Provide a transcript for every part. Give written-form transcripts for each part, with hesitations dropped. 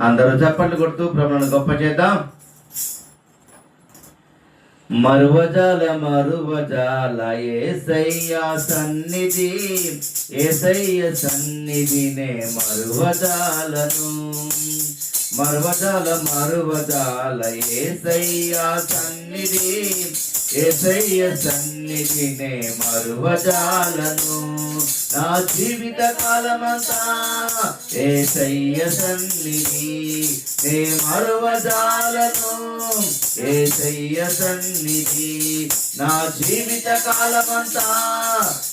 అందరూ చప్పట్లు కొడుతూ ప్రభువును గొప్ప చేద్దాం. మరువజాల యేసయ్య సన్నిధి, యేసయ్య సన్నిధినే మరువజాలను. మరువజాల యేసయ్య సన్నిధి, యేసయ్య సన్నిధినే మరువజాలను. నా జీవిత కాలమంతా యేసయ్య సన్నిధి నే మరువజాలను. యేసయ్య సన్నిధి నా జీవిత కాలమంతా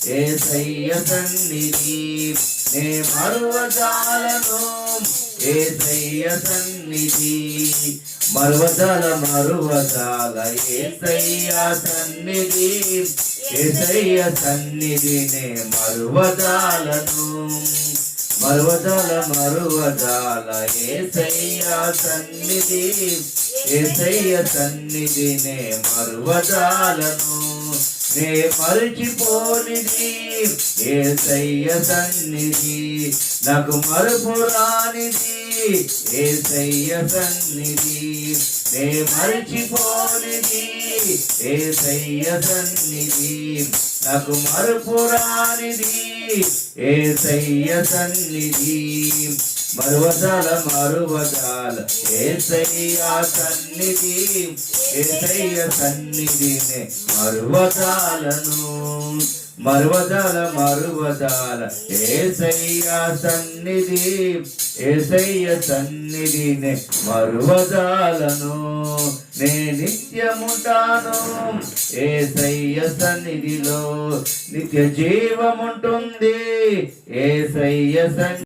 యేసయ్య సన్నిధి నే మరువజాలను. యేసయ్య సన్నిధి మరువజాల యేసయ్య సన్నిధి, యేసయ్య సన్నిధినే మరువజాలను. మరువజాల యేసయ్య సన్నిధి, యేసయ్య సన్నిధినే మరువజాలను. నే మరచిపోనిది యేసయ్య సన్నిధి, నాకు మరుపురానిది యేసయ్య సన్నిధి. నే మరచిపోనిది యేసయ్య సన్నిధి, నాకు మరుపురానిది యేసయ్య సన్నిధి. మరువజాల యేసయ్య సన్నిధి, యేసయ్య సన్నిధినే మరువజాలను. మరువజాల యేసయ్య సన్నిధి, యేసయ్య సన్నిధినే మరువజాలను. నే నిత్యముంటాను యేసయ్య సన్నిధిలో, నిత్య జీవముంటుంది యేసయ్య సన్నిధి.